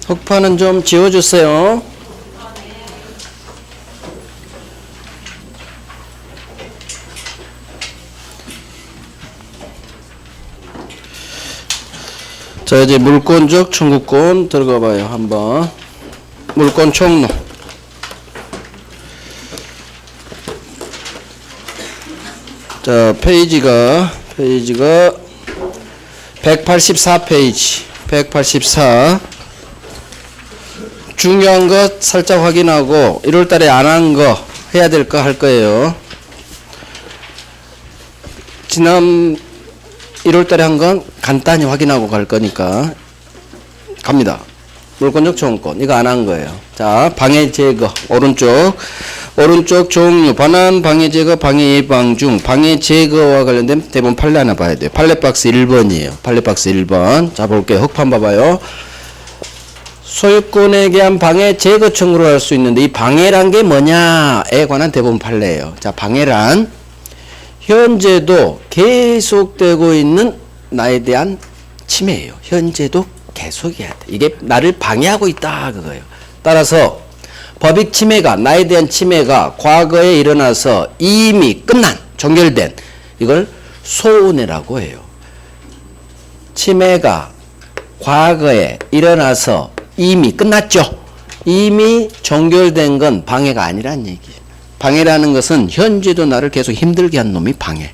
흑판은 좀 지워주세요. 자, 이제 물권적 청구권 들어가 봐요. 한번. 물권 총론. 자, 페이지가 184페이지. 184. 중요한 것 살짝 확인하고 1월 달에 안 한 거 해야 될 거 할 거예요. 지난 1월 달에 한 건 간단히 확인하고 갈 거니까 갑니다. 물권적 청구권 이거 안 한 거예요. 자, 방해 제거 오른쪽 종류 반환 방해 제거 방해 예방 중 방해 제거와 관련된 대본 판례 하나 봐야 돼요. 판례 박스 1번이에요. 판례 박스 1번. 자, 볼게요. 흑판 봐봐요. 소유권에 대한 방해 제거 청구를 할 수 있는데 이 방해란 게 뭐냐에 관한 대본 판례예요. 자, 방해란 현재도 계속되고 있는 나에 대한 침해예요. 현재도 계속해야 돼. 이게 나를 방해하고 있다 그거예요. 따라서 법익 침해가 나에 대한 침해가 과거에 일어나서 이미 끝난 종결된 이걸 소운해라고 해요. 침해가 과거에 일어나서 이미 끝났죠. 이미 종결된 건 방해가 아니란 얘기예요. 방해라는 것은 현재도 나를 계속 힘들게 한 놈이 방해.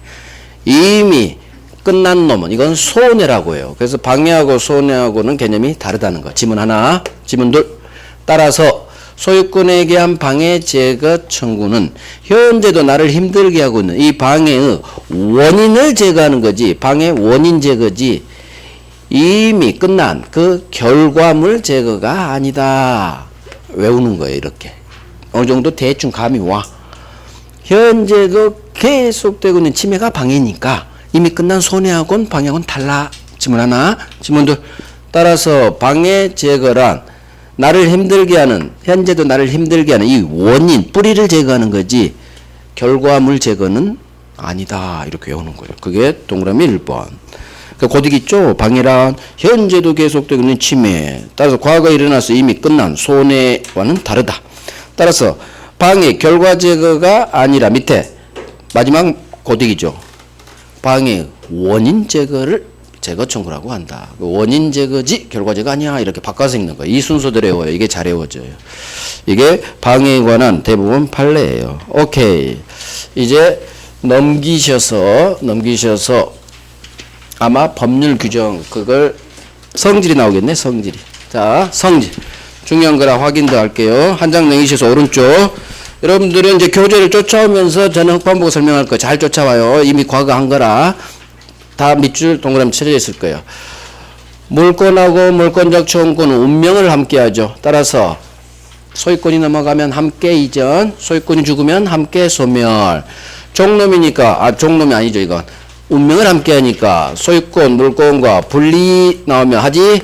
이미 끝난 놈은 이건 손해라고 해요. 그래서 방해하고 손해하고는 개념이 다르다는 거. 지문 하나, 지문 둘. 따라서 소유권에 대한 방해 제거 청구는 현재도 나를 힘들게 하고 있는 이 방해의 원인을 제거하는 거지. 방해 원인 제거지. 이미 끝난 그 결과물 제거가 아니다. 외우는 거예요. 이렇게. 어느 정도 대충 감이 와. 현재도 계속되고 있는 침해가 방해니까 이미 끝난 손해하고는 방해하고는 달라. 지문 하나, 지문 둘. 따라서 방해 제거란 나를 힘들게 하는 현재도 나를 힘들게 하는 이 원인, 뿌리를 제거하는 거지 결과물 제거는 아니다. 이렇게 외우는 거예요. 그게 동그라미 1번. 그 고딕 있죠? 방해란 현재도 계속되고 있는 침해. 따라서 과거에 일어나서 이미 끝난 손해와는 다르다. 따라서 방해 결과 제거가 아니라 밑에 마지막 고딕이죠. 방해 원인 제거를 제거 청구라고 한다. 원인 제거지 결과 제거 아니야. 이렇게 바꿔서 읽는 거예요. 이 순서대로 외워요. 이게 잘 외워져요. 이게 방해에 관한 대부분 판례예요. 오케이. 이제 넘기셔서 아마 법률 규정 그걸 성질이 나오겠네. 성질이. 자, 성질. 중요한 거라 확인도 할게요. 한 장 내리셔서 오른쪽. 여러분들은 이제 교재를 쫓아오면서 저는 흑판 보고 설명할 거 잘 쫓아와요. 이미 과거 한 거라 다 밑줄 동그라미 쳐져 있을 거예요. 물권하고 물권적 청구권은 운명을 함께 하죠. 따라서 소유권이 넘어가면 함께 이전, 소유권이 죽으면 함께 소멸. 종놈이니까, 종놈이 아니죠, 이건. 운명을 함께 하니까 소유권, 물권과 분리 나오면 하지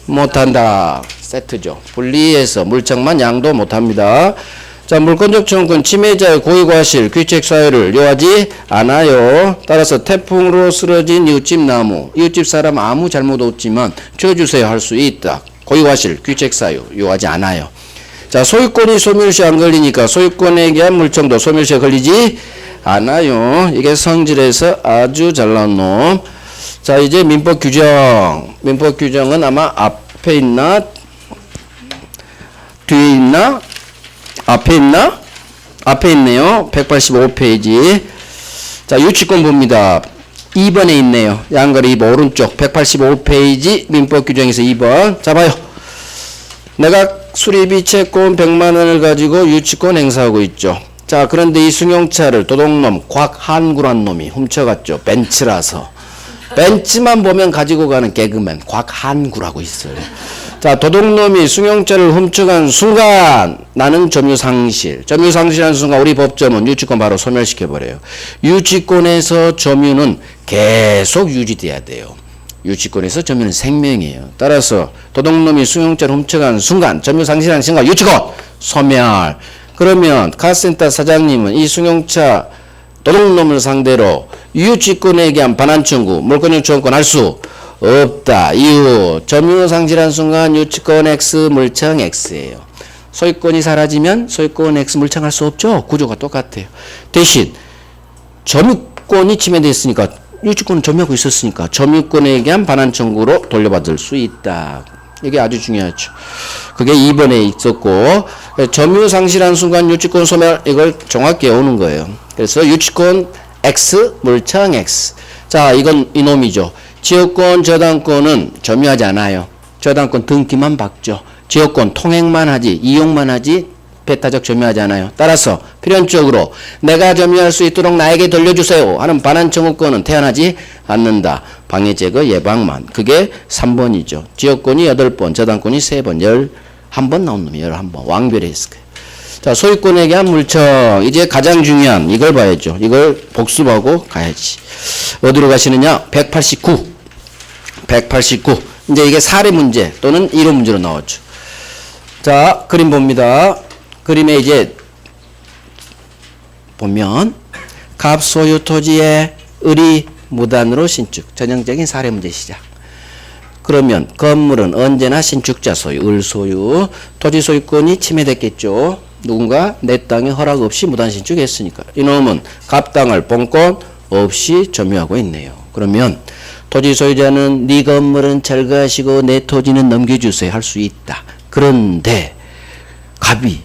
못한다. 세트죠. 분리해서 물청만 양도 못합니다. 자, 물권적 청구권 침해자의 고의과실 귀책 사유를 요하지 않아요. 따라서 태풍으로 쓰러진 이웃집 나무, 이웃집 사람 아무 잘못 없지만 치워주세요 할 수 있다. 고의과실 귀책 사유 요하지 않아요. 자, 소유권이 소멸시 안 걸리니까 소유권에 대한 물청도 소멸시에 걸리지 않아요. 이게 성질에서 아주 잘 나온 놈. 자, 이제 민법 규정. 민법 규정은 아마 앞에 있나 뒤에 있나? 앞에 있나? 앞에 있네요. 185페이지. 자, 유치권 봅니다. 2번에 있네요. 양거리 2번 오른쪽 185페이지 민법 규정에서 2번. 자, 봐요. 내가 수리비 채권 100만 원을 가지고 유치권 행사하고 있죠. 자, 그런데 이 승용차를 도둑놈 곽한구란 놈이 훔쳐갔죠. 벤츠라서. 벤츠만 보면 가지고 가는 개그맨 곽한구라고 있어요. 자, 도둑놈이 승용차를 훔쳐간 순간 나는 점유상실. 점유상실하는 순간 우리 법점은 유치권 바로 소멸시켜버려요. 유치권에서 점유는 계속 유지돼야 돼요. 유치권에서 점유는 생명이에요. 따라서 도둑놈이 승용차를 훔쳐간 순간 점유상실하는 순간 유치권 소멸. 그러면 카센터 사장님은 이 승용차 도둑놈을 상대로 유치권에 대한 반환 청구, 물권적 청구권 할 수 없다. 이유 점유 상실한 순간 유치권 X 물청 X예요. 소유권이 사라지면 소유권 X 물청할 수 없죠. 구조가 똑같아요. 대신 점유권이 침해됐으니까 유치권은 점유하고 있었으니까 점유권에 의한 반환 청구로 돌려받을 수 있다. 이게 아주 중요하죠. 그게 2번에 있었고 점유 상실한 순간 유치권 소멸 이걸 정확히 외우는 거예요. 그래서 유치권 X 물청 X. 자 이건 이놈이죠. 지역권 저당권은 점유하지 않아요. 저당권 등기만 받죠. 지역권 통행만 하지 이용만 하지 배타적 점유하지 않아요. 따라서 필연적으로 내가 점유할 수 있도록 나에게 돌려주세요 하는 반환 청구권은 태어나지 않는다. 방해 제거 예방만. 그게 3번이죠. 지역권이 8번 저당권이 3번 11번 나온 놈이 11번 왕별에 있을 거예요. 자 소유권에 대한 물청 이제 가장 중요한 이걸 봐야죠. 이걸 복습하고 가야지. 어디로 가시느냐 189 이제 이게 사례 문제 또는 이론 문제로 나왔죠. 자 그림 봅니다. 그림에 이제 보면 갑소유 토지의 을이 무단으로 신축 전형적인 사례 문제 시작. 그러면 건물은 언제나 신축자 소유 을 소유 토지 소유권이 침해됐겠죠. 누군가 내 땅에 허락 없이 무단 신축했으니까 이놈은 갑 땅을 본권 없이 점유하고 있네요. 그러면 토지 소유자는 네 건물은 철거하시고 내 토지는 넘겨주세요 할 수 있다. 그런데 갑이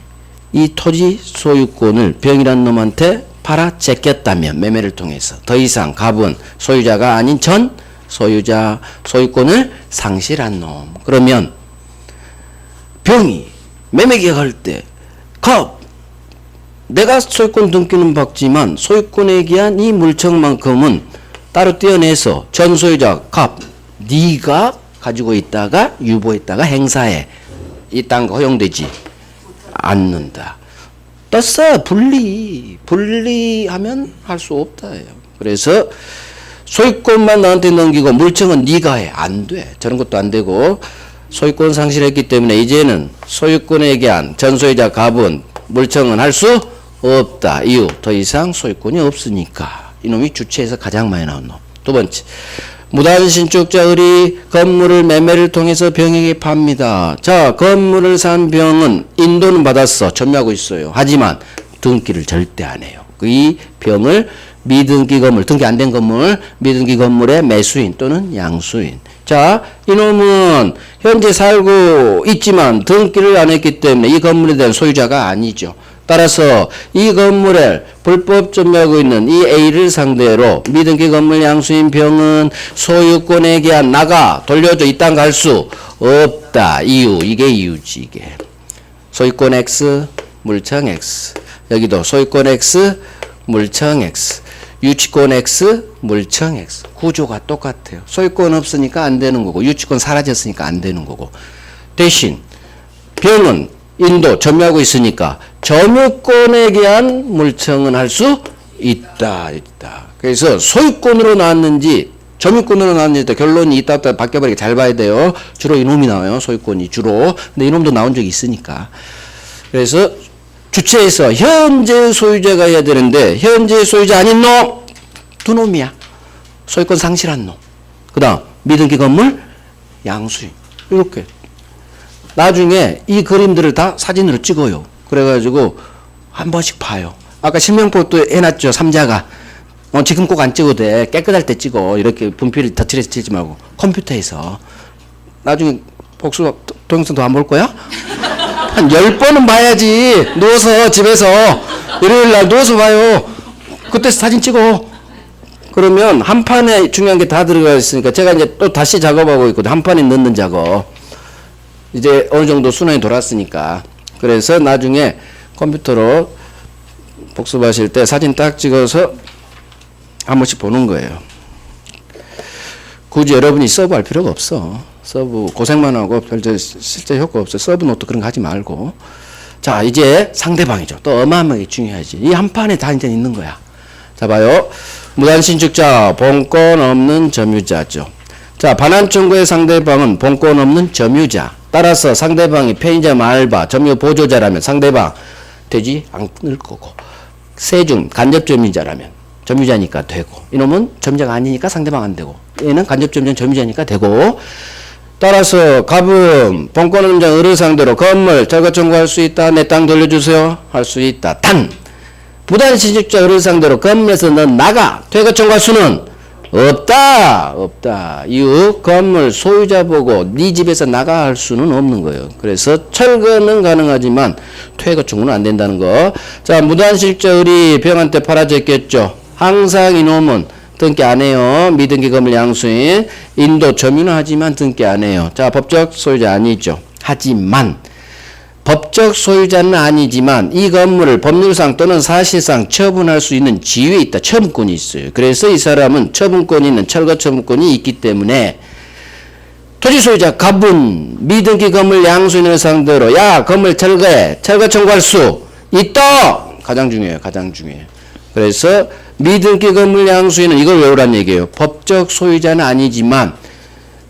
이 토지 소유권을 병이란 놈한테 팔아 제꼈다면 매매를 통해서 더 이상 갑은 소유자가 아닌 전 소유자 소유권을 상실한 놈. 그러면 병이 매매 계약할 때 갑 내가 소유권 등기는 받지만 소유권에 기한 이 물청만큼은 따로 떼어내서 전 소유자 갑 네가 가지고 있다가 유보했다가 행사해. 이 땅 허용되지 않는다. 떴어. 분리하면 할 수 없다예요. 그래서 소유권만 나한테 넘기고 물청은 네가 해. 안 돼. 저런 것도 안 되고 소유권 상실했기 때문에 이제는 소유권에 기한 전 소유자 갑은 물청은 할 수 없다. 이유 더 이상 소유권이 없으니까. 이놈이 주체에서 가장 많이 나온 놈. 두 번째 무단 신축자 을이 건물을 매매를 통해서 병에게 팝니다. 자 건물을 산 병은 인도는 받았어. 점유하고 있어요. 하지만 등기를 절대 안 해요. 이 병을 미등기 건물 등기 안 된 건물 미등기 건물의 매수인 또는 양수인. 자 이놈은 현재 살고 있지만 등기를 안 했기 때문에 이 건물에 대한 소유자가 아니죠. 따라서 이 건물에 불법 점유하고 있는 이 A를 상대로 미등기 건물 양수인 병은 소유권에 기한 나가 돌려줘 이 땅 갈 수 없다. 이유 이게 이유지. 이게 소유권 X 물청 X 여기도 소유권 X 물청 X 유치권 X 물청 X 구조가 똑같아요. 소유권 없으니까 안 되는 거고 유치권 사라졌으니까 안 되는 거고 대신 병은 인도 점유하고 있으니까 점유권에 대한 물청은 할 수 있다. 그래서 소유권으로 나왔는지 점유권으로 나왔는지 결론이 있다 바뀌어버리게 잘 봐야 돼요. 주로 이놈이 나와요. 소유권이 주로. 근데 이놈도 나온 적이 있으니까. 그래서 주체에서 현재 소유자가 해야 되는데 현재 소유자 아닌 놈 두 놈이야. 소유권 상실한 놈. 그 다음 미등기 건물 양수인. 이렇게 나중에 이 그림들을 다 사진으로 찍어요. 그래가지고 한 번씩 봐요. 아까 실명법도 해놨죠. 삼자가. 지금 꼭 안 찍어도 돼. 깨끗할 때 찍어. 이렇게 분필을 덧칠해서 찍지 말고. 컴퓨터에서. 나중에 복수 동영상도 안 볼 거야? 한 10번은 봐야지. 누워서 집에서. 일요일날 누워서 봐요. 그때 사진 찍어. 그러면 한 판에 중요한 게 다 들어가 있으니까 제가 이제 또 다시 작업하고 있거든. 한 판에 넣는 작업. 이제 어느 정도 순환이 돌았으니까. 그래서 나중에 컴퓨터로 복습하실 때 사진 딱 찍어서 한 번씩 보는 거예요. 굳이 여러분이 서브 할 필요가 없어. 서브 고생만 하고 별로 실제 효과 없어. 서브 노트 그런 거 하지 말고. 자, 이제 상대방이죠. 또 어마어마하게 중요하지. 이 한 판에 다 이제 있는 거야. 자, 봐요. 무단신축자, 본권 없는 점유자죠. 자, 반환 청구의 상대방은 본권 없는 점유자. 따라서 상대방이 편의점 알바, 점유 보조자라면 상대방 되지 않을 거고. 세중 간접 점유자라면 점유자니까 되고, 이놈은 점유자가 아니니까 상대방 안 되고, 얘는 간접 점유자니까 되고. 따라서 갑은 본권운전 을을 상대로 건물 철거 청구할 수 있다. 내 땅 돌려주세요. 할 수 있다. 단 무단취득자 을을 상대로 건물에서 넌 나가. 퇴거 청구할 수는 없다. 없다. 이후 건물 소유자 보고 네 집에서 나가 할 수는 없는 거예요. 그래서 철거는 가능하지만 퇴거 청구는 안 된다는 거. 자, 무단취득자 을이 병한테 팔아졌겠죠. 항상 이놈은 등기 안 해요. 미등기 건물 양수인 인도 점유는 하지만 등기 안 해요. 자, 법적 소유자 아니죠. 하지만 법적 소유자는 아니지만 이 건물을 법률상 또는 사실상 처분할 수 있는 지위에 있다. 처분권이 있어요. 그래서 이 사람은 처분권이 있는 철거 처분권이 있기 때문에 토지 소유자 갑은 미등기 건물 양수인을 상대로 야 건물 철거해. 철거 청구할 수 있다. 가장 중요해요. 가장 중요해요. 그래서 미등기 건물 양수인은 이걸 외우란 얘기예요. 법적 소유자는 아니지만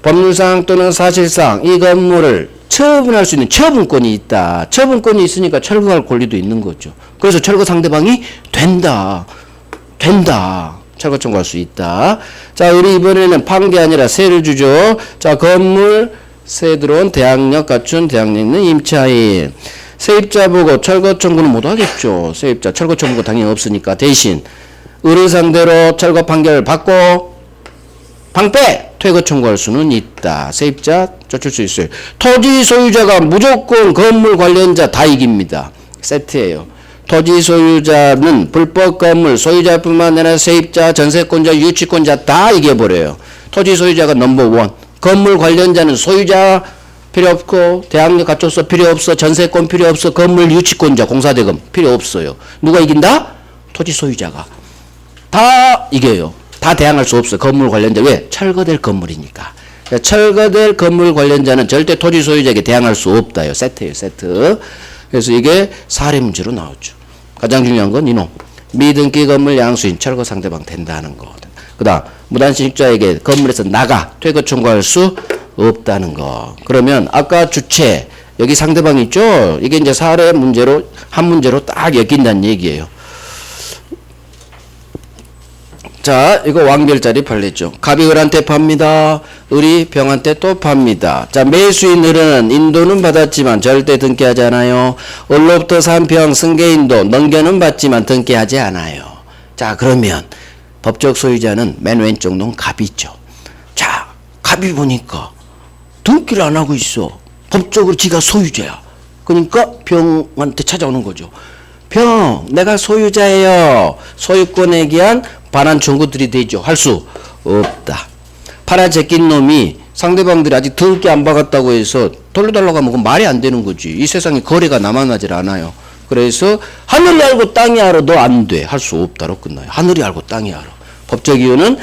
법률상 또는 사실상 이 건물을 처분할 수 있는 처분권이 있다. 처분권이 있으니까 철거할 권리도 있는 거죠. 그래서 철거 상대방이 된다. 철거 청구할 수 있다. 자, 우리 이번에는 판게 아니라 세를 주죠. 자, 건물 세 들어온 대항력 갖춘 대항력 있는 임차인. 세입자 보고 철거 청구는 못 하겠죠. 세입자 철거 청구가 당연히 없으니까 대신 을을 상대로 철거 판결을 받고 방패 퇴거 청구할 수는 있다. 세입자 쫓을 수 있어요. 토지 소유자가 무조건 건물 관련자 다 이깁니다. 세트예요. 토지 소유자는 불법 건물 소유자뿐만 아니라 세입자, 전세권자, 유치권자 다 이겨버려요. 토지 소유자가 넘버원. 건물 관련자는 소유자 필요 없고 대항력 갖춰서 필요 없어. 전세권 필요 없어. 건물 유치권자 공사대금 필요 없어요. 누가 이긴다? 토지 소유자가. 다 이겨요. 다 대항할 수 없어. 건물 관련자. 왜? 철거될 건물이니까. 철거될 건물 관련자는 절대 토지 소유자에게 대항할 수 없다요. 세트예요. 세트. 그래서 이게 사례 문제로 나오죠. 가장 중요한 건 이놈. 미등기 건물 양수인 철거 상대방 된다는 거. 그 다음 무단취득자에게 건물에서 나가 퇴거 청구할 수 없다는 거. 그러면 아까 주체 여기 상대방 있죠. 이게 이제 사례 문제로 한 문제로 딱 엮인다는 얘기예요. 자, 이거 왕별자리 팔렸죠. 갑이 을한테 팝니다. 을이 병한테 또 팝니다. 자, 매수인 을은 인도는 받았지만 절대 등기하지 않아요. 을로부터 3평 승계인도 넘겨는 받지만 등기하지 않아요. 자, 그러면 법적 소유자는 맨 왼쪽 놈 갑이 있죠. 자, 갑이 보니까 등기를 안 하고 있어. 법적으로 지가 소유자야. 그러니까 병한테 찾아오는 거죠. 병, 내가 소유자예요. 소유권에 기한 반환 청구들이 되죠. 할 수 없다. 팔아 제낀 놈이 상대방들이 아직 등기 안 박았다고 해서 돌려달라고 하면 그건 말이 안 되는 거지. 이 세상에 거래가 남아나질 않아요. 그래서 하늘이 알고 땅이 알아. 너 안 돼. 할 수 없다로 끝나요. 하늘이 알고 땅이 알아. 법적 이유는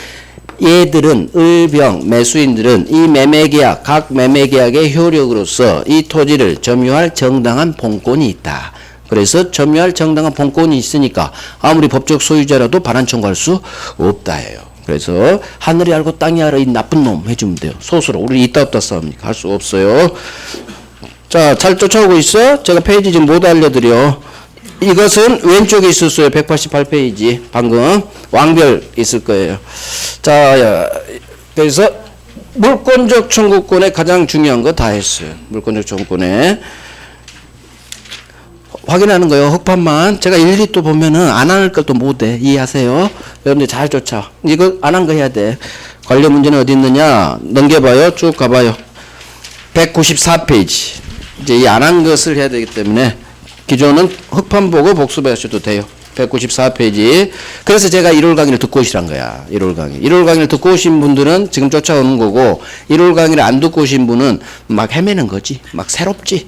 얘들은 을병 매수인들은 이 매매계약 각 매매계약의 효력으로서 이 토지를 점유할 정당한 본권이 있다. 그래서 점유할 정당한 본권이 있으니까 아무리 법적 소유자라도 반환 청구할 수 없다 해요. 그래서 하늘이 알고 땅이 알아 이 나쁜 놈 해주면 돼요. 소수로 우리 있다 없다 싸웁니까? 할 수 없어요. 자, 잘 쫓아오고 있어? 제가 페이지 지금 못 알려드려. 이것은 왼쪽에 있었어요. 188페이지 방금 왕별 있을 거예요. 자, 그래서 물권적 청구권에 가장 중요한 거 다 했어요. 물권적 청구권에 확인하는 거예요. 흑판만. 제가 일일이 또 보면은 안 할 것도 못해. 이해하세요? 여러분들 잘 쫓아. 이거 안 한 거 해야 돼. 관련 문제는 어디 있느냐? 넘겨봐요. 쭉 가봐요. 194페이지. 이제 이 안 한 것을 해야 되기 때문에 기존은 흑판 보고 복습하셔도 돼요. 194페이지. 그래서 제가 1월 강의를 듣고 오시란 거야. 1월 강의. 1월 강의를 듣고 오신 분들은 지금 쫓아오는 거고 1월 강의를 안 듣고 오신 분은 막 헤매는 거지. 막 새롭지.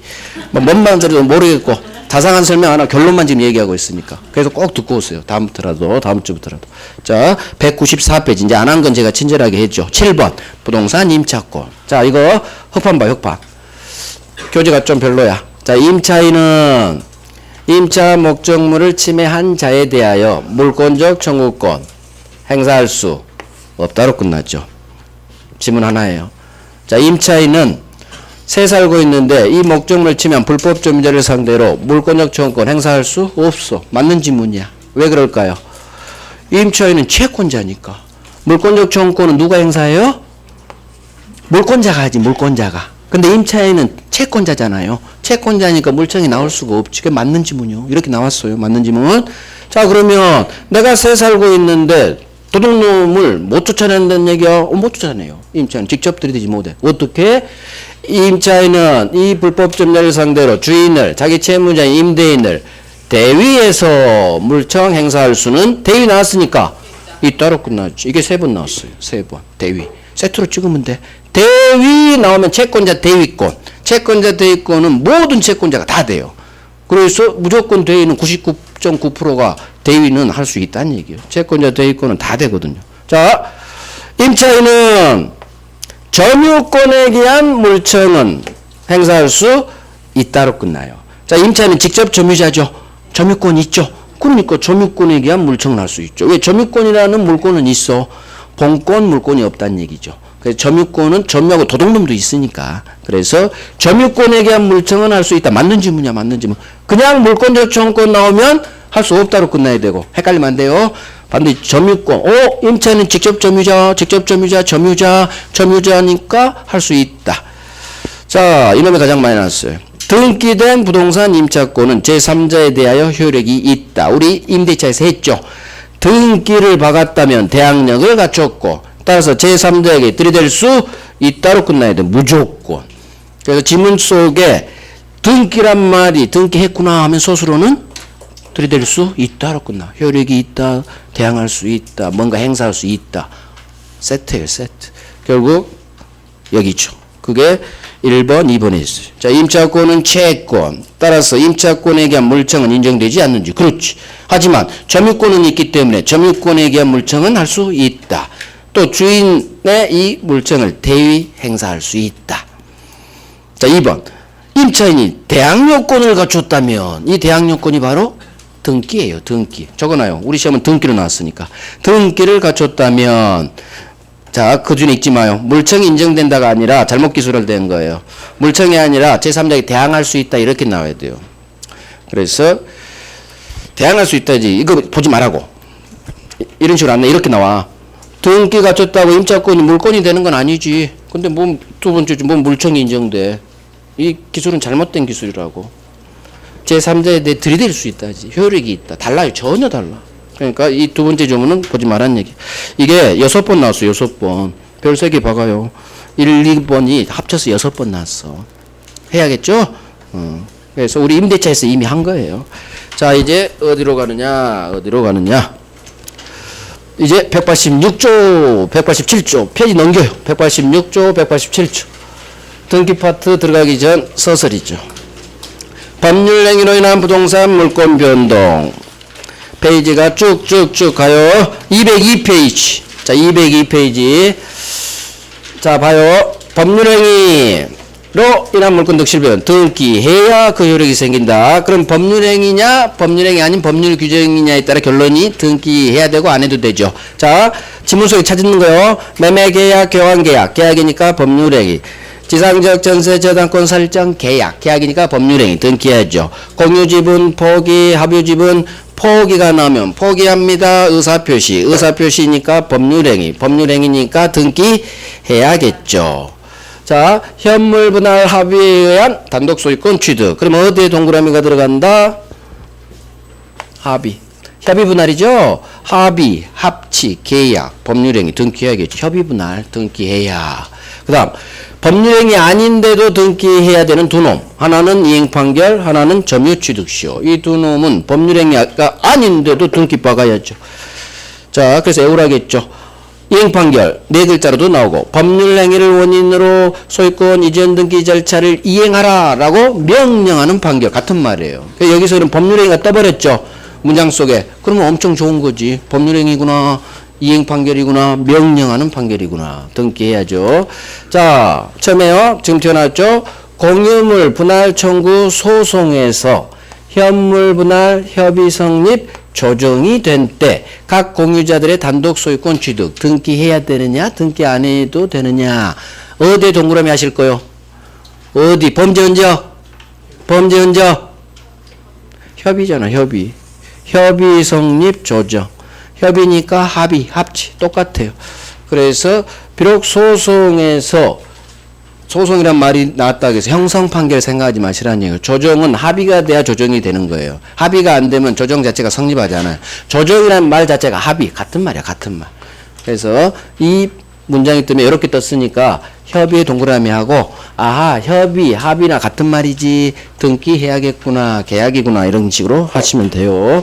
뭔 말인지도 모르겠고 자상한 설명 안 하고 결론만 지금 얘기하고 있으니까. 그래서 꼭 듣고 오세요. 다음부터라도 다음 주부터라도. 자, 194페이지. 이제 안 한 건 제가 친절하게 했죠. 7번 부동산 임차권. 자, 이거 흑판 봐. 흑판. 교재가 좀 별로야. 자, 임차인은 임차 목적물을 침해한 자에 대하여 물권적 청구권 행사할 수 없다로 끝났죠. 지문 하나예요. 자, 임차인은 새 살고 있는데 이 목적물을 침해한 불법 점유자를 상대로 물권적 청구권 행사할 수 없어. 맞는 지문이야. 왜 그럴까요? 임차인은 채권자니까. 물권적 청구권은 누가 행사해요? 물권자가 하지, 물권자가. 근데 임차인은 채권자잖아요. 채권자니까 물청이 나올 수가 없지. 그게 맞는 지문이요. 이렇게 나왔어요. 맞는 지문. 자, 그러면 내가 새 살고 있는데 도둑놈을 못 쫓아낸다는 얘기야? 못 쫓아내요. 임차인은 직접 들이대지 못해. 어떻게? 임차인은 이 불법 점자를 상대로 주인을, 자기 채무자인 임대인을 대위에서 물청 행사할 수는 대위 나왔으니까 이따로 끝났지. 이게 3번 나왔어요. 3번. 대위. 세트로 찍으면 돼. 대위 나오면 채권자 대위권. 채권자 대위권은 모든 채권자가 다 돼요. 그래서 무조건 대위는 99.9%가 대위는 할 수 있다는 얘기예요. 채권자 대위권은 다 되거든요. 자, 임차인은 점유권에 대한 물청은 행사할 수 있다로 끝나요. 자, 임차인은 직접 점유자죠. 점유권 있죠. 그러니까 점유권에 의한 물청을 할 수 있죠. 왜? 점유권이라는 물권은 있어. 본권 물권이 없다는 얘기죠. 그래서 점유권은 점유하고 도둑놈도 있으니까. 그래서 점유권에 대한 물청은 할 수 있다. 맞는 질문이야, 맞는 질문. 그냥 물권 요청권 나오면 할 수 없다로 끝나야 되고. 헷갈리면 안 돼요. 반드시 점유권. 임차인은 직접 점유자, 점유자니까 할 수 있다. 자, 이놈이 가장 많이 나왔어요. 등기된 부동산 임차권은 제3자에 대하여 효력이 있다. 우리 임대차에서 했죠. 등기를 박았다면 대항력을 갖췄고 따라서 제3자에게 들이댈 수 있다로 끝나야 돼. 무조건. 그래서 지문 속에 등기란 말이 등기했구나 하면 소수로는 들이댈 수 있다로 끝나. 효력이 있다. 대항할 수 있다. 뭔가 행사할 수 있다. 세트예요. 세트. 결국 여기죠. 그게 1번, 2번에 있어요. 자, 임차권은 채권. 따라서 임차권에 대한 물청은 인정되지 않는지. 그렇지. 하지만 점유권은 있기 때문에 점유권에 대한 물청은 할 수 있다. 또 주인의 이 물청을 대위 행사할 수 있다. 자, 2번. 임차인이 대항요건을 갖췄다면 이 대항요건이 바로 등기예요. 등기. 적어놔요. 우리 시험은 등기로 나왔으니까. 등기를 갖췄다면 자, 그 중에 읽지 마요. 물청이 인정된다가 아니라 잘못 기술을 된 거예요. 물청이 아니라 제3자에게 대항할 수 있다 이렇게 나와야 돼요. 그래서 대항할 수 있다지 이거 보지 말라고. 이런 식으로 안 나. 이렇게 나와. 등기 갖췄다고 임차권이 물권이 되는 건 아니지. 근데 뭐 두 번째 뭐 물청이 인정돼. 이 기술은 잘못된 기술이라고. 제3자에 대해 들이댈 수 있다지. 효력이 있다. 달라요. 전혀 달라. 그러니까 이 두 번째 조문은 보지 말란 얘기. 이게 6번 나왔어요. 6번. 별 3개 박아요. 1, 2번이 합쳐서 6번 나왔어. 해야겠죠? 그래서 우리 임대차에서 이미 한 거예요. 자, 이제 어디로 가느냐? 이제 186조, 187조. 페이지 넘겨요. 186조, 187조. 등기 파트 들어가기 전 서설이죠. 법률 행위로 인한 부동산 물권 변동. 페이지가 쭉쭉쭉 가요. 202페이지. 자, 202페이지. 자, 봐요. 법률행위로 인한 물권 득실변. 등기해야 그 효력이 생긴다. 그럼 법률행위냐, 법률행위 아닌 법률 규정이냐에 따라 결론이 등기해야 되고 안 해도 되죠. 자, 지문 속에 찾는 거요. 매매계약, 교환계약. 계약이니까 법률행위. 지상적 전세 저당권 설정 계약. 계약이니까 법률행위. 등기해야죠. 공유지분, 포기, 합유지분, 포기가 나오면 포기합니다. 의사표시. 의사표시니까 법률행위. 법률행위니까 등기해야겠죠. 자, 현물분할 합의에 의한 단독소유권 취득. 그러면 어디에 동그라미가 들어간다? 합의. 협의분할이죠? 합의, 합치, 계약, 법률행위 등기해야겠죠. 협의분할 등기해야. 그 다음 법률행위 아닌데도 등기해야 되는 두 놈. 하나는 이행판결, 하나는 점유취득시효. 이 두 놈은 법률행위가 아닌데도 등기 박아야죠. 자, 그래서 애우라겠죠. 이행판결, 4글자로도 나오고, 법률행위를 원인으로 소유권 이전 등기 절차를 이행하라 라고 명령하는 판결. 같은 말이에요. 여기서는 법률행위가 떠버렸죠. 문장 속에. 그러면 엄청 좋은 거지. 법률행위구나. 이행 판결이구나. 명령하는 판결이구나. 등기해야죠. 자, 처음에요. 지금 튀어나왔죠. 공유물 분할 청구 소송에서 현물 분할 협의 성립 조정이 된 때 각 공유자들의 단독 소유권 취득 등기해야 되느냐, 등기 안 해도 되느냐. 어디에 동그라미 하실 거요? 어디? 범죄 흔적? 범죄 흔적? 협의잖아, 협의. 협의 성립 조정. 협의니까 합의, 합치 똑같아요. 그래서 비록 소송이란 말이 나왔다고 해서 형성 판결 생각하지 마시라는 얘기예요. 조정은 합의가 돼야 조정이 되는 거예요. 합의가 안 되면 조정 자체가 성립하지 않아요. 조정이란 말 자체가 합의, 같은 말이야, 같은 말. 그래서 이 문장이 뜨면 이렇게 떴으니까 협의에 동그라미 하고, 아하, 협의, 합의나 같은 말이지, 등기해야겠구나, 계약이구나, 이런 식으로 하시면 돼요.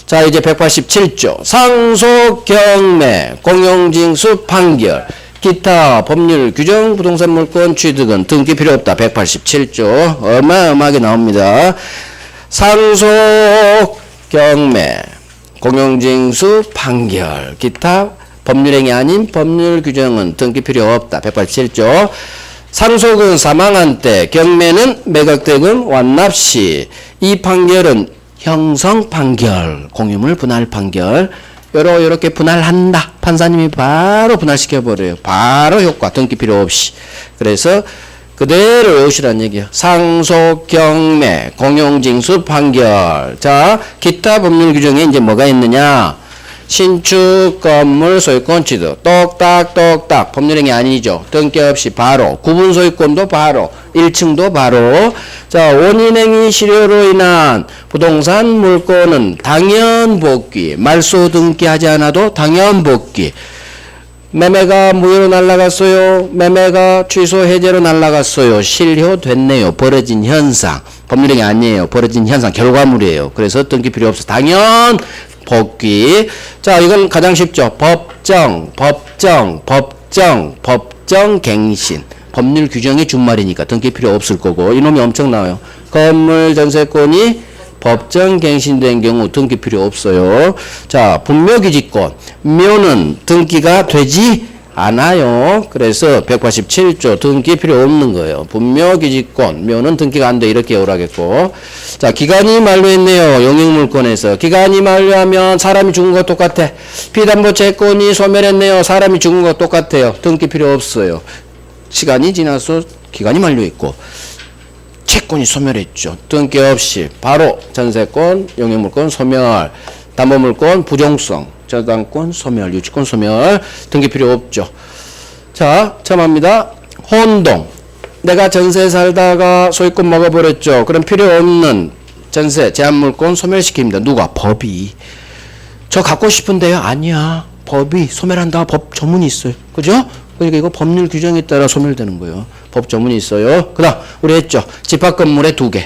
자, 이제 187조. 상속 경매, 공용징수 판결, 기타 법률 규정 부동산 물권 취득은 등기 필요 없다. 187조. 어마어마하게 나옵니다. 상속 경매, 공용징수 판결, 기타 법률행위 아닌 법률 규정은 등기 필요 없다. 187조. 상속은 사망한 때, 경매는 매각대금 완납 시. 이 판결은 형성 판결, 공유물 분할 판결. 요렇게 분할한다. 판사님이 바로 분할시켜버려요. 바로 효과, 등기 필요 없이. 그래서 그대로 외우시라는 얘기예요. 상속, 경매, 공용징수 판결. 자, 기타 법률 규정에 이제 뭐가 있느냐? 신축 건물 소유권 취득. 똑딱 법률행위 아니죠. 등기 없이 바로. 구분 소유권도 바로. 1층도 바로. 자, 원인행위 실효로 인한 부동산 물권은 당연 복귀. 말소 등기하지 않아도 당연 복귀. 매매가 무효로 날라갔어요. 매매가 취소 해제로 날라갔어요. 실효됐네요. 벌어진 현상. 법률행위 아니에요. 벌어진 현상. 결과물이에요. 그래서 등기 필요 없어. 당연 복귀. 자, 이건 가장 쉽죠. 법정 갱신. 법률 규정의 준말이니까 등기 필요 없을 거고, 이놈이 엄청 나와요. 건물 전세권이 법정 갱신된 경우 등기 필요 없어요. 자, 분묘기지권. 묘는 등기가 되지 않아요. 그래서 187조 등기 필요 없는 거예요. 분묘기지권, 묘는 등기가 안 돼. 이렇게 외우라겠고. 자, 기간이 만료했네요. 용익물권에서. 기간이 만료하면 사람이 죽은 거 똑같아. 피담보 채권이 소멸했네요. 사람이 죽은 거 똑같아요. 등기 필요 없어요. 시간이 지나서 기간이 만료했고, 채권이 소멸했죠. 등기 없이 바로 전세권, 용익물권 소멸, 담보물권 부종성, 저당권 소멸, 유치권 소멸, 등기 필요 없죠. 자, 처음합니다. 혼동. 내가 전세 살다가 소유권 먹어버렸죠. 그럼 필요 없는 전세, 제한물권 소멸시킵니다. 누가? 법이. 저 갖고 싶은데요? 아니야. 법이 소멸한다. 법 조문이 있어요. 그죠? 그러니까 이거 법률 규정에 따라 소멸되는 거예요. 법 조문이 있어요. 그 다음 우리 했죠. 집합건물에 2개.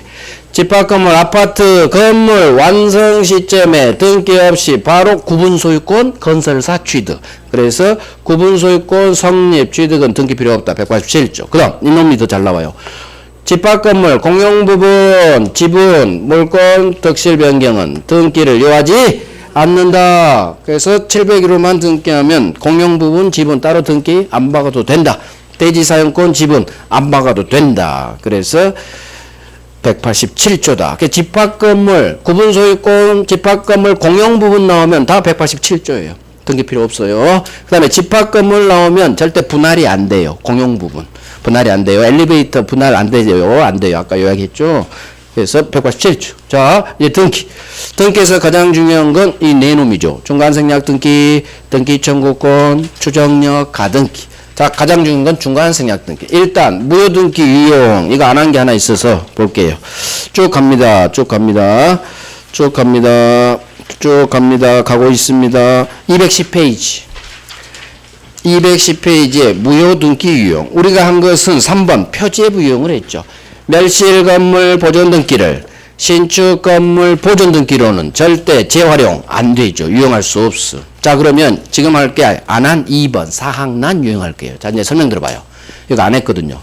집합건물 아파트 건물 완성 시점에 등기 없이 바로 구분소유권 건설사 취득. 그래서 구분소유권 성립 취득은 등기 필요 없다. 187조. 그 다음 이놈이 더 잘 나와요. 집합건물 공용부분 지분 물권 득실 변경은 등기를 요하지 않는다. 그래서 701호만 등기하면 공용부분 지분 따로 등기 안 박아도 된다. 대지사용권 지분 안 박아도 된다. 그래서 187조다. 집합건물 구분소유권 집합건물 공용부분 나오면 다 187조예요. 등기 필요 없어요. 그 다음에 집합건물 나오면 절대 분할이 안 돼요. 공용부분 분할이 안 돼요. 엘리베이터 분할 안 돼요. 안 돼요. 아까 요약했죠. 그래서 187조. 자, 이제 등기. 등기에서 가장 중요한 건 이 네 놈이죠. 중간생략 등기, 등기 청구권, 추정력, 가등기. 자, 가장 중요한 건 중간생략 등기. 일단 무효등기 유용. 이거 안 한 게 하나 있어서 볼게요. 쭉 갑니다. 가고 있습니다. 210페이지. 210페이지에 무효등기 유용. 우리가 한 것은 3번 표지외부 유용을 했죠. 멸실건물 보존등기를 신축건물 보존등기로는 절대 재활용 안 되죠. 유용할 수 없어. 자, 그러면 지금 할 게 안 한 2번 사항난 유용할게요. 자, 이제 설명 들어봐요. 이거 안 했거든요.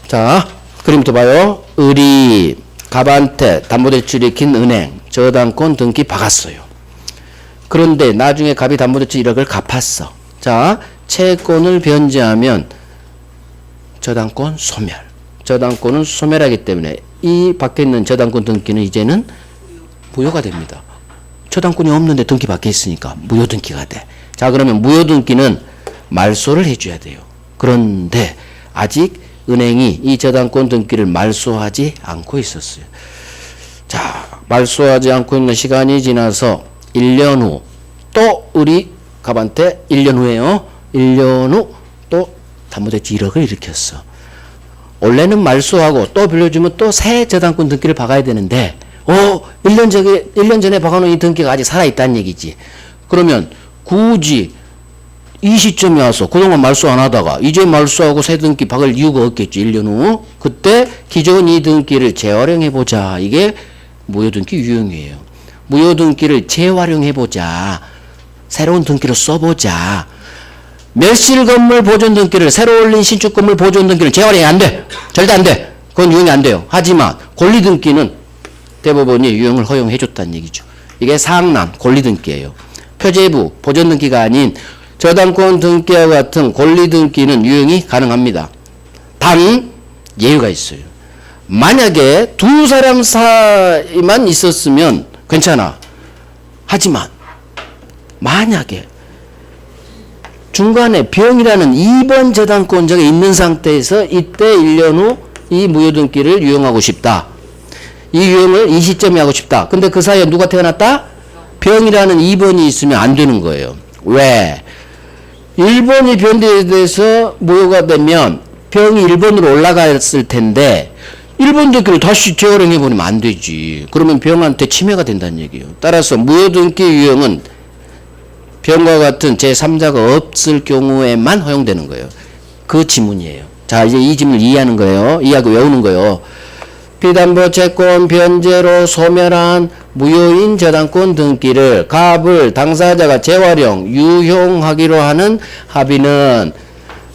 자, 그림부터 봐요. 의리, 갑한테 담보대출이 긴 은행, 저당권 등기 박았어요. 그런데 나중에 갑이 담보대출 1억을 갚았어. 자, 채권을 변제하면 저당권 소멸. 저당권은 소멸하기 때문에 이 밖에 있는 저당권 등기는 이제는 무효가 됩니다. 저당권이 없는데 등기 밖에 있으니까 무효등기가 돼. 자, 그러면 무효등기는 말소를 해줘야 돼요. 그런데 아직 은행이 이 저당권 등기를 말소하지 않고 있었어요. 자, 말소하지 않고 있는 시간이 지나서 1년 후 우리 갑한테 1년 후에요. 1년 후 또 담보대출 1억을 일으켰어. 원래는 말소하고 또 빌려주면 또 새 저당권 등기를 박아야 되는데 1년 전에 박아놓은 이 등기가 아직 살아있다는 얘기지. 그러면 굳이 이 시점에 와서 그동안 말소 안 하다가 이제 말소하고 새 등기 박을 이유가 없겠지. 1년 후. 그때 기존 이 등기를 재활용해보자. 이게 무효등기 유형이에요. 무효등기를 재활용해보자. 새로운 등기로 써보자. 매실 건물 보존 등기를 새로 올린 신축 건물 보존 등기를 재활용이 안 돼. 절대 안 돼. 그건 유형이 안 돼요. 하지만 권리 등기는 대법원이 유형을 허용해 줬다는 얘기죠. 이게 상남 권리 등기예요. 표제부 보존 등기가 아닌 저당권 등기와 같은 권리 등기는 유형이 가능합니다. 단 예외가 있어요. 만약에 두 사람 사이만 있었으면 괜찮아. 하지만 만약에 중간에 병이라는 2번 저당권자가 있는 상태에서 이때 1년 후 이 무효등기를 유용하고 싶다. 이 유형을 이 시점에 하고 싶다. 근데 그 사이에 누가 태어났다? 병이라는 2번이 있으면 안 되는 거예요. 왜? 1번이 변대돼서 무효가 되면 병이 1번으로 올라갔을 텐데 1번 등기를 다시 재활용해버리면 안 되지. 그러면 병한테 침해가 된다는 얘기예요. 따라서 무효등기 유형은 병과 같은 제3자가 없을 경우에만 허용되는 거예요. 그 지문이에요. 자, 이제 이 지문을 이해하는 거예요. 이해하고 외우는 거예요. 피담보 채권 변제로 소멸한 무효인 저당권 등기를 갑을 당사자가 재활용, 유용하기로 하는 합의는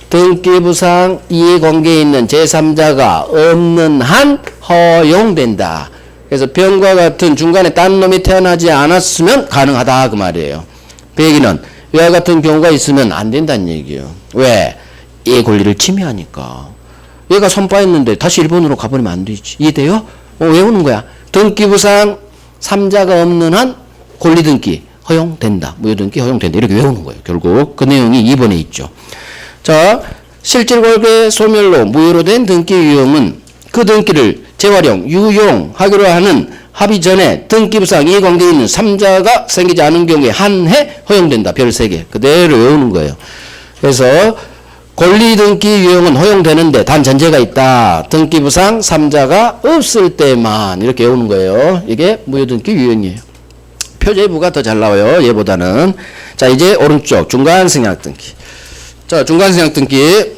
등기부상 이해관계에 있는 제3자가 없는 한 허용된다. 그래서 병과 같은 중간에 딴 놈이 태어나지 않았으면 가능하다 그 말이에요. 그 얘기는 이와 같은 경우가 있으면 안 된다는 얘기예요. 왜? 얘 권리를 침해하니까. 얘가 선파했는데 다시 일본으로 가버리면 안 되지. 이해돼요? 외우는 거야. 등기부상 3자가 없는 한 권리등기 허용된다. 무효등기 허용된다. 이렇게 외우는 거예요. 결국 그 내용이 2번에 있죠. 자, 실질관계 소멸로 무효로 된 등기 유형은 그 등기를 재활용, 유용하기로 하는 합의 전에 등기부상 이해관계에 있는 3자가 생기지 않은 경우에 한 해 허용된다. 별 3개. 그대로 외우는 거예요. 그래서 권리등기 유형은 허용되는데 단 전제가 있다. 등기부상 3자가 없을 때만 이렇게 외우는 거예요. 이게 무효등기 유형이에요. 표제부가 더 잘 나와요. 얘보다는. 자, 이제 오른쪽 중간생략등기. 자, 중간생략등기.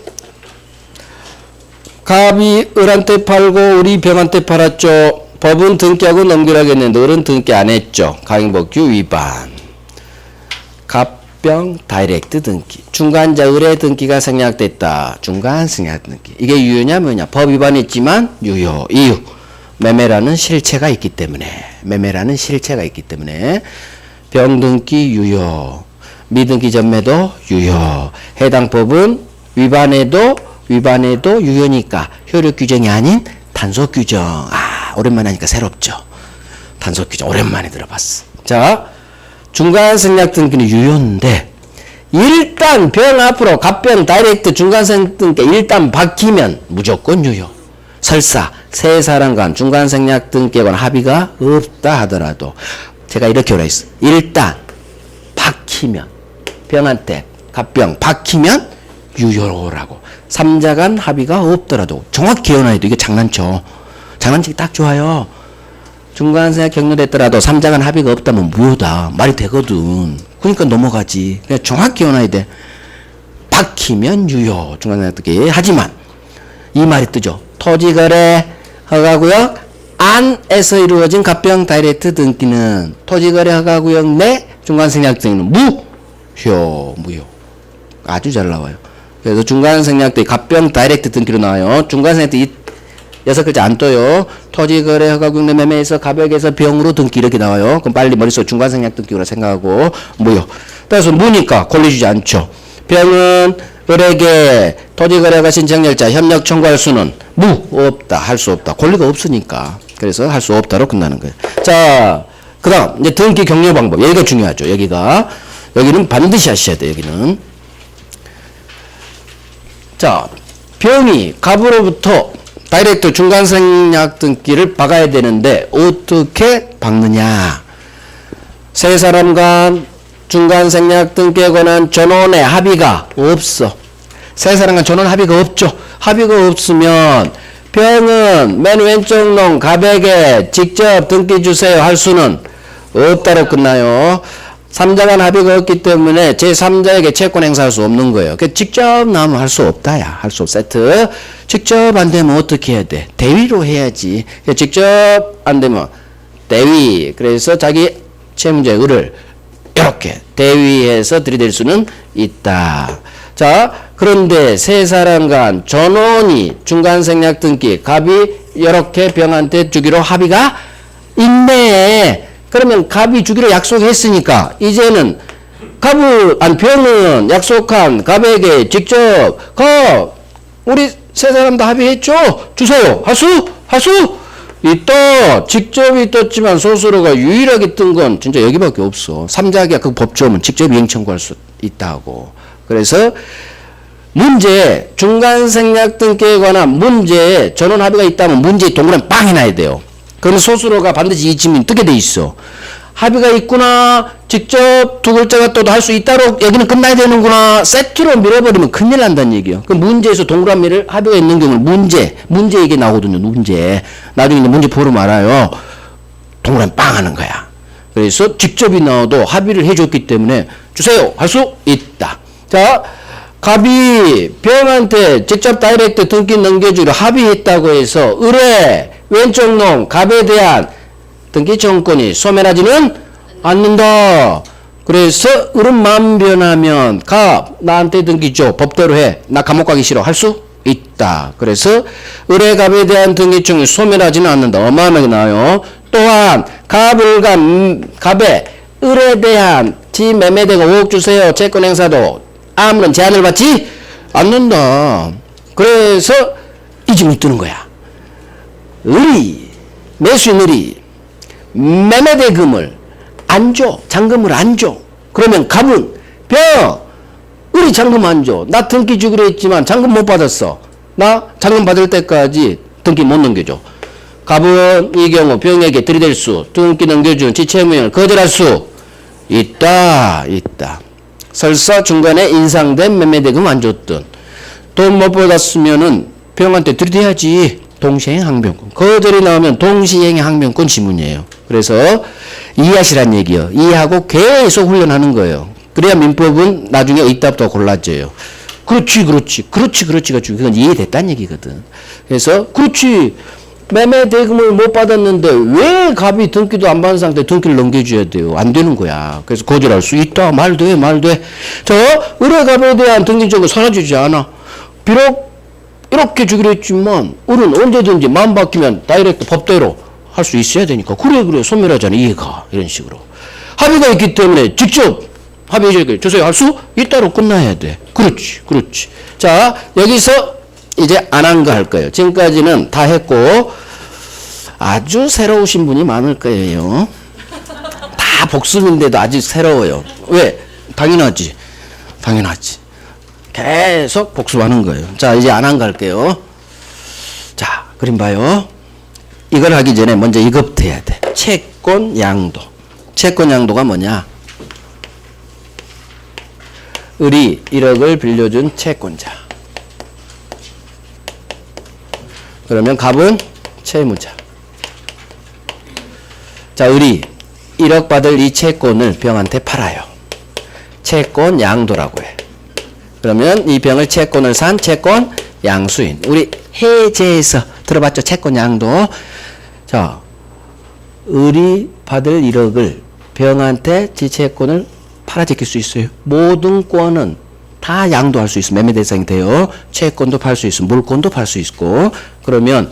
갑이 을한테 팔고 우리 병한테 팔았죠. 법은 등기하고 넘기라고 했는데 을은 등기 안 했죠. 강행법규 위반. 갑병 다이렉트 등기. 중간자 을의 등기가 생략됐다. 중간생략등기. 이게 유효냐 뭐냐. 법 위반했지만 유효. 이유. 매매라는 실체가 있기 때문에. 매매라는 실체가 있기 때문에. 병등기 유효. 미등기 전매도 유효. 해당 법은 위반해도 유효니까 효력 규정이 아닌 단속 규정. 오랜만에 하니까 새롭죠. 단속 규정 오랜만에 들어봤어. 자, 중간생략등기는 유효인데 일단 병 앞으로 갑병 다이렉트 중간생략등기 일단 박히면 무조건 유효. 설사 세 사람 간 중간생략등기에 관한 합의가 없다 하더라도 제가 이렇게 오라 했어. 일단 박히면 병한테 갑병 박히면 유효라고. 3자 간 합의가 없더라도 정확히 기억나야 돼. 이게 장난쳐. 장난치기 딱 좋아요. 중간생략 격려됐더라도 3자 간 합의가 없다면 무효다. 말이 되거든. 그러니까 넘어가지. 그냥 정확히 기억나야 돼. 박히면 유효. 중간생략 등기. 하지만 이 말이 뜨죠. 토지거래 허가구역 안에서 이루어진 갑병 다이렉트 등기는 토지거래 허가구역 내 중간생략 등기는 무효. 아주 잘 나와요. 그래서 중간생략 등기 갑병 다이렉트 등기로 나와요. 중간생략 등기 6글자 안 떠요. 토지거래 허가구역 내 매매에서 갑역에서 병으로 등기 이렇게 나와요. 그럼 빨리 머릿속에 중간생략 등기로 생각하고 무효. 따라서 무니까 권리 주지 않죠. 병은 을에게 토지거래가 신청열자 협력 청구할 수는 없다. 할 수 없다. 권리가 없으니까. 그래서 할 수 없다로 끝나는 거예요. 자, 그 다음 이제 등기 격려 방법. 여기가 중요하죠. 여기는 반드시 하셔야 돼요. 여기는. 자, 병이 갑으로부터 다이렉트 중간생략 등기를 박아야 되는데 어떻게 박느냐. 세 사람 간 중간생략 등기에 관한 전원의 합의가 없어. 세 사람과 전원 합의가 없죠. 합의가 없으면 병은 맨 왼쪽 놈 갑에게 직접 등기 주세요 할 수는 없다로 끝나요. 3자 간 합의가 없기 때문에 제3자에게 채권 행사할 수 없는 거예요. 직접 나오면 할 수 없다야. 할 수 없. 세트. 직접 안 되면 어떻게 해야 돼? 대위로 해야지. 직접 안 되면 대위. 그래서 자기 채무자의 을을 이렇게 대위해서 들이댈 수는 있다. 자, 그런데 세 사람 간 전원이 중간생략 등기 갑이 이렇게 병한테 주기로 합의가 있네. 그러면 갑이 주기로 약속했으니까 이제는 병은 약속한 갑에게 직접 우리 세 사람 다 합의했죠? 주세요. 할 수? 있다. 직접이 떴지만 소수로가 유일하게 뜬 건 진짜 여기밖에 없어. 3자계약 그 법조문 직접 이행 청구할 수 있다고. 그래서 문제, 중간생략 등기에 관한 문제에 전원 합의가 있다면 문제에 동그라미 빵 해놔야 돼요. 그러면 소수로가 반드시 이 질문이 뜨게 돼 있어. 합의가 있구나. 직접 두 글자가 떠도 할 수 있다로 여기는 끝나야 되는구나. 세트로 밀어버리면 큰일 난다는 얘기예요. 그 문제에서 동그라미를 합의가 있는 경우는 문제 이게 나오거든요. 문제. 나중에 문제 보러 말아요. 동그라미 빵 하는 거야. 그래서 직접이 나와도 합의를 해줬기 때문에 주세요. 할 수 있다. 자, 갑이 병한테 직접 다이렉트 등기 넘겨주기로 합의했다고 해서 을의 왼쪽 놈 갑에 대한 등기 청구권이 소멸하지는 않는다. 그래서 을은 마음 변하면 갑 나한테 등기 줘. 법대로 해. 나 감옥 가기 싫어. 할 수 있다. 그래서 을의 갑에 대한 등기 청구권이 소멸하지는 않는다. 어마어마하게 나와요. 또한 갑의 을에 대한 지 매매대가 5억 주세요. 채권 행사도 아무런 제한을 받지 않는다. 그래서 이 질문이 뜨는 거야. 매수인 을이 매매대금을 안 줘. 잔금을 안 줘. 그러면 갑은 을이 잔금 안 줘. 나 등기 주기로 했지만 잔금 못 받았어. 나 잔금 받을 때까지 등기 못 넘겨줘. 갑은 이 경우 병에게 들이댈 수, 등기 넘겨준 지채무행을 거절할 수 있다. 설사 중간에 인상된 매매대금 안 줬든 돈 못 받았으면은 병한테 들이대야지. 동시행 항변권. 거절이 나오면 동시행 항변권 지문이에요. 그래서 이해하시란 얘기요. 이해하고 계속 훈련하는 거예요. 그래야 민법은 나중에 의답도 골라져요. 그렇지가 그건 이해됐다는 얘기거든. 그래서 그렇지. 매매 대금을 못 받았는데 왜 갑이 등기도 안 받은 상태에 등기를 넘겨줘야 돼요? 안 되는 거야. 그래서 거절할 수 있다. 말 돼. 을의 갑에 대한 등기증을 사라지지 않아. 비록 이렇게 주기로 했지만 을은 언제든지 마음 바뀌면 다이렉트 법대로 할 수 있어야 되니까 그래 소멸하잖아. 이해가. 이런 식으로 합의가 있기 때문에 직접 합의해 주세요. 할 수 있다로 끝나야 돼. 그렇지. 자, 여기서 이제 안 한 거 할 거예요. 지금까지는 다 했고 아주 새로우신 분이 많을 거예요. 다 복습인데도 아주 새로워요. 왜? 당연하지. 계속 복습하는 거예요. 자, 이제 안 한 거 할게요. 자, 그림 봐요. 이걸 하기 전에 먼저 이것부터 해야 돼. 채권 양도. 채권 양도가 뭐냐? 을이 1억을 빌려준 채권자. 그러면 갑은 채무자. 자, 을이 1억 받을 이 채권을 병한테 팔아요. 채권 양도라고 해. 그러면 이 병을 채권을 산 채권 양수인. 우리 해제에서 들어봤죠? 채권 양도. 자, 을이 받을 1억을 병한테 지 채권을 팔아제낄 수 있어요. 모든 권은 다 양도할 수 있어. 매매 대상이 돼요. 채권도 팔 수 있어. 물권도 팔 수 있고. 그러면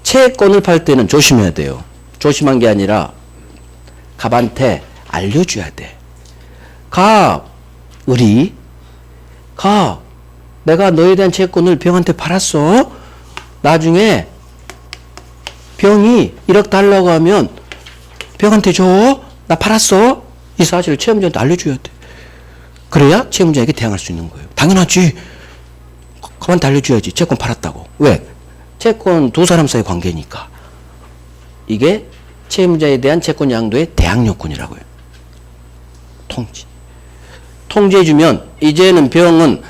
채권을 팔 때는 조심해야 돼요. 조심한 게 아니라 갑한테 알려줘야 돼. 내가 너에 대한 채권을 병한테 팔았어. 나중에 병이 1억 달라고 하면 병한테 줘. 나 팔았어. 이 사실을 채무자한테 알려줘야 돼. 그래야 채무자에게 대항할 수 있는 거예요. 당연하지. 그만 알려줘야지. 채권 팔았다고. 왜? 채권 두 사람 사이 관계니까. 이게 채무자에 대한 채권 양도의 대항 요건이라고 해요. 통지. 통지해주면 이제는 병은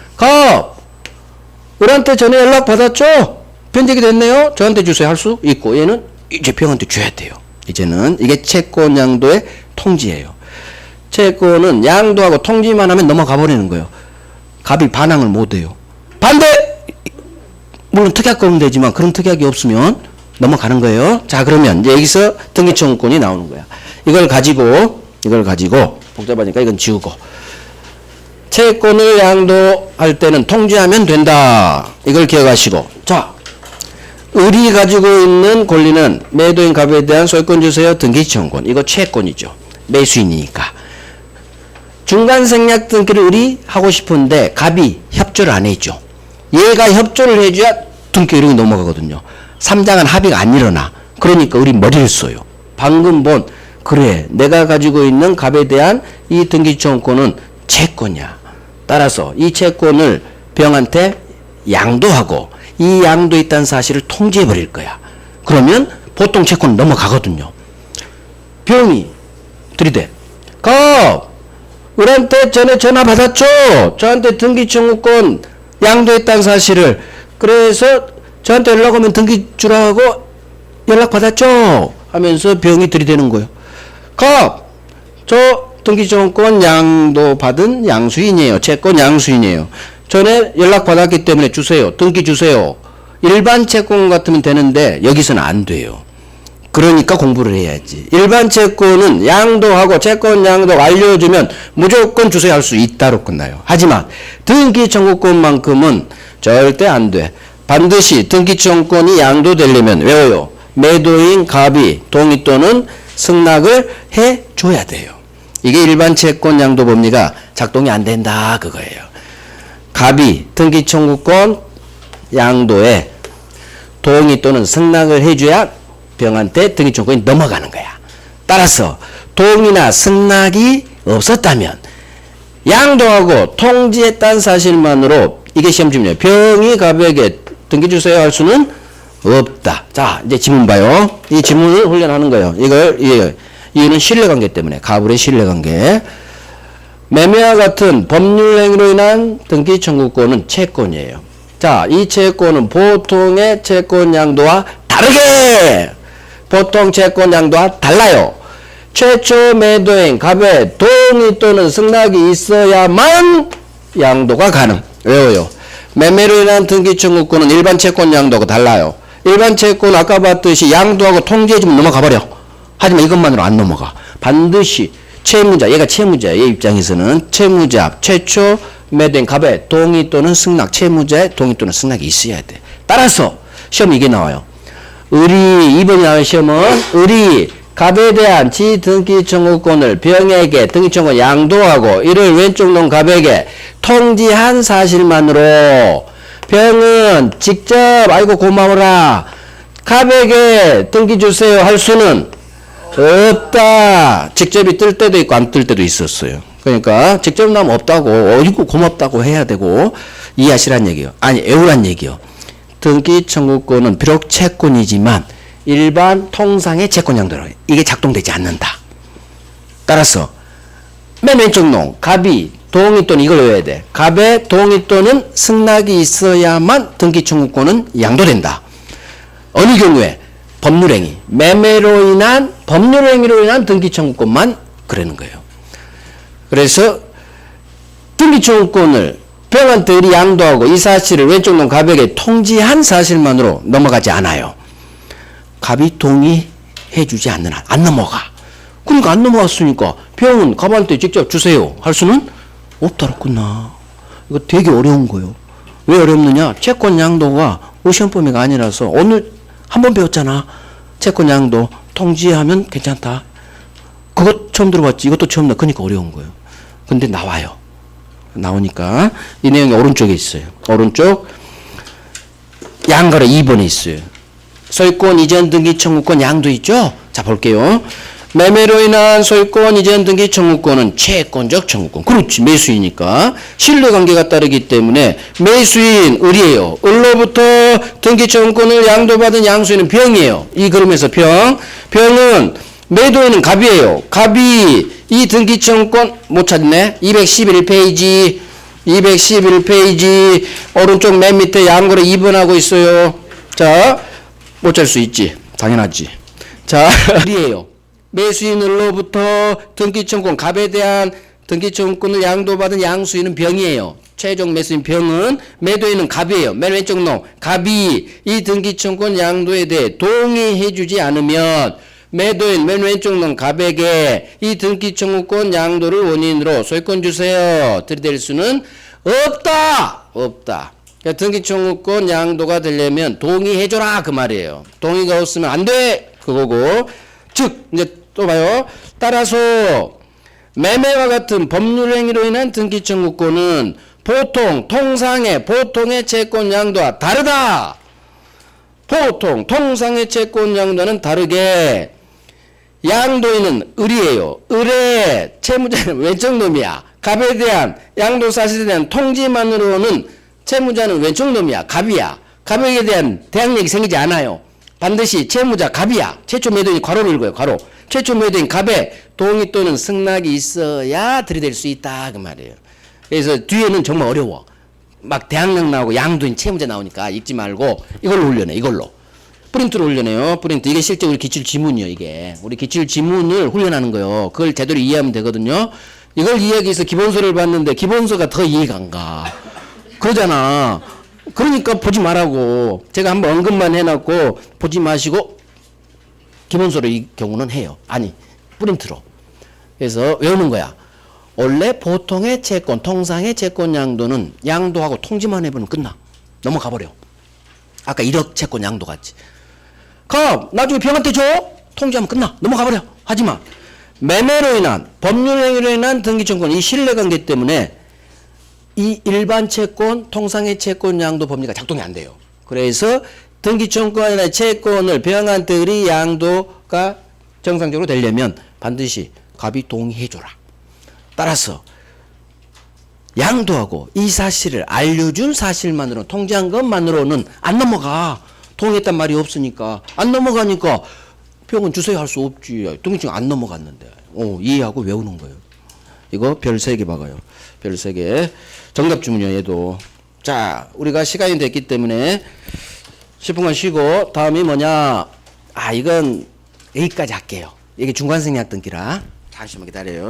우리한테 전에 연락 받았죠? 변제가 됐네요? 저한테 주세요 할 수 있고 얘는 이제 병한테 줘야 돼요. 이제는 이게 채권 양도의 통지예요. 채권은 양도하고 통지만 하면 넘어가 버리는 거예요. 갑이 반항을 못 해요. 반대! 물론 특약이 오면 되지만 그런 특약이 없으면 넘어가는 거예요. 자, 그러면 이제 여기서 등기청구권이 나오는 거야. 이걸 가지고 복잡하니까 이건 지우고 채권을 양도할 때는 통지하면 된다. 이걸 기억하시고 자, 을이 가지고 있는 권리는 매도인 갑에 대한 소유권 주세요. 등기청구권. 이거 채권이죠. 매수인이니까. 중간 생략 등기를 을이 하고 싶은데 갑이 협조를 안 해줘. 얘가 협조를 해줘야 등기 이름이 넘어가거든요. 3장은 합의가 안 일어나. 그러니까 을이 머리를 써요. 방금 본 그래 내가 가지고 있는 갑에 대한 이 등기청구권은 채권이야. 따라서 이 채권을 병한테 양도하고 이 양도했다는 사실을 통지해 버릴 거야. 그러면 보통 채권은 넘어가거든요. 병이 들이대. 우리한테 전에 전화 받았죠? 저한테 등기청구권 양도했다는 사실을. 그래서 저한테 연락 오면 등기 주라고 연락 받았죠? 하면서 병이 들이대는 거예요. 저 등기청구권 양도받은 양수인이에요. 채권 양수인이에요. 전에 연락 받았기 때문에 주세요. 등기 주세요. 일반 채권 같으면 되는데 여기서는 안 돼요. 그러니까 공부를 해야지. 일반 채권은 양도하고 채권 양도 완료해주면 무조건 주세요 할 수 있다로 끝나요. 하지만 등기청구권만큼은 절대 안 돼. 반드시 등기청구권이 양도되려면 외워요. 매도인 갑이 동의 또는 승낙을 해줘야 돼요. 이게 일반 채권 양도 법리가 작동이 안 된다 그거예요. 갑이 등기청구권 양도에 동의 또는 승낙을 해줘야 병한테 등기청구권이 넘어가는 거야. 따라서 동의나 승낙이 없었다면 양도하고 통지했다는 사실만으로 이게 시험집이에요. 병이 갑에게 등기 주세요 할 수는 없다. 자, 이제 지문 봐요. 이 지문을 훈련하는 거예요. 이거는 신뢰관계 때문에 갑을의 신뢰관계. 매매와 같은 법률 행위로 인한 등기 청구권은 채권이에요. 자, 이 채권은 보통의 채권 양도와 다르게 보통 채권 양도와 달라요. 최초 매도인 갑의 동의 또는 승낙이 있어야만 양도가 가능. 외워요. 매매로 인한 등기 청구권은 일반 채권 양도하고 달라요. 일반 채권 아까 봤듯이 양도하고 통지해주면 넘어가 버려. 하지만 이것만으로 안 넘어가. 반드시 채무자, 얘가 채무자야. 얘 입장에서는 채무자, 최초 매도인 갑의 동의 또는 승낙, 채무자의 동의 또는 승낙이 있어야 돼. 따라서 시험 이게 나와요. 이번에 나온 시험은 을이 갑에 대한 지등기 청구권을 병에게 등기 청구권 양도하고 이를 왼쪽 놈 갑에게 통지한 사실만으로 병은 직접 아이고 고마워라 갑에게 등기 주세요 할 수는 없다. 직접이 뜰 때도 있고 안 뜰 때도 있었어요. 그러니까 직접 나면 없다고 어이구 고맙다고 해야 되고 이해하시란 얘기요. 아니 애우란 얘기요. 등기 청구권은 비록 채권이지만 일반 통상의 채권 양도로 이게 작동되지 않는다. 따라서 맨 왼쪽 놈 갑이 동의 또는 이걸 외워야 돼. 갑의 동의 또는 승낙이 있어야만 등기 청구권은 양도된다. 어느 경우에 법률행위, 매매로 인한 법률행위로 인한 등기 청구권만 그러는 거예요. 그래서 등기 청구권을 병한테 을이 양도하고 이 사실을 왼쪽 놈 갑에게 통지한 사실만으로 넘어가지 않아요. 갑이 동의해주지 않는 한 안 넘어가. 그러니까 안 넘어갔으니까 병은 갑한테 직접 주세요 할 수는 없다로 끝나. 이거 되게 어려운 거예요. 왜 어렵느냐? 채권 양도가 시험 범위가 아니라서 오늘 한 번 배웠잖아. 채권 양도 통지하면 괜찮다. 그것 처음 들어봤지. 이것도 처음 나. 그러니까 어려운 거예요. 근데 나와요. 나오니까 이 내용이 오른쪽에 있어요. 오른쪽 양거래 2번에 있어요. 소유권 이전 등기 청구권 양도 있죠? 자 볼게요. 매매로 인한 소유권 이전 등기 청구권은 채권적 청구권. 그렇지. 매수이니까. 신뢰관계가 따르기 때문에 매수인 을이에요. 을로부터 등기 청구권을 양도받은 양수인은 병이에요. 이 그림에서 병은 매도인은 갑이에요. 갑이 이 등기청구권 못 찾네. 211페이지. 211페이지 오른쪽 맨 밑에 양고로 2번하고 있어요. 자, 못 찾을 수 있지. 당연하지. 자, 을이에요. 매수인으로부터 등기청구권 갑에 대한 등기청구권을 양도받은 양수인은 병이에요. 최종 매수인 병은 매도인은 갑이에요. 맨 왼쪽 놈 갑이 이 등기청구권 양도에 대해 동의해주지 않으면 매도인 맨 왼쪽 놈 갑에게 이 등기청구권 양도를 원인으로 소유권 주세요 들이댈 수는 없다. 없다. 그러니까 등기청구권 양도가 되려면 동의해줘라 그 말이에요. 동의가 없으면 안 돼 그거고. 즉 이제 또 봐요. 따라서 매매와 같은 법률 행위로 인한 등기청구권은 통상의 채권 양도와 다르다. 통상의 채권 양도는 다르게 양도인은 을이에요. 을의 채무자는 왼쪽 놈이야. 갑에 대한 양도 사실에 대한 통지만으로는 채무자는 왼쪽 놈이야. 갑이야. 갑에게 대한 대항력이 생기지 않아요. 반드시 채무자 갑이야. 최초 매도인이 괄호를 읽어요. 괄호. 최초 매도인 갑의 동의 또는 승낙이 있어야 들이댈 수 있다 그 말이에요. 그래서 뒤에는 정말 어려워. 막 대항력 나오고 양도인 채무자 나오니까 읽지 말고 이걸로 올려내. 이걸로. 프린트로 올려내요. 프린트. 이게 실제 우리 기출 지문이요. 이게. 우리 기출 지문을 훈련하는 거예요. 그걸 제대로 이해하면 되거든요. 이걸 이해하기 위해서 기본서를 봤는데 기본서가 더 이해가 안 가. 그러잖아. 그러니까 보지 말라고. 제가 한번 언급만 해놨고 보지 마시고 기본서로 이 경우는 해요. 아니 프린트로. 그래서 외우는 거야. 원래 보통의 채권, 통상의 채권 양도는 양도하고 통지만 해보면 끝나. 넘어가 버려. 아까 1억 채권 양도 같지. 나중에 병한테 줘? 통지하면 끝나. 넘어가 버려. 하지만 매매로 인한 법률 행위로 인한 등기청구권 이 신뢰관계 때문에 이 일반 채권, 통상의 채권 양도 법리가 작동이 안 돼요. 그래서 등기청구권이나 채권을 병한테 의리 양도가 정상적으로 되려면 반드시 갑이 동의해줘라. 따라서 양도하고 이 사실을 알려준 사실만으로 통지한 것만으로는 안 넘어가. 동의했단 말이 없으니까 안 넘어가니까 병은 주세요 할 수 없지. 등기증 안 넘어갔는데. 이해하고 외우는 거예요. 이거 별 3개 박아요. 별 3개. 정답 주문이요 얘도. 자, 우리가 시간이 됐기 때문에 10분간 쉬고 다음이 뭐냐. 이건 여기까지 할게요. 이게 중간생략 등기라. 잠시만 기다려요.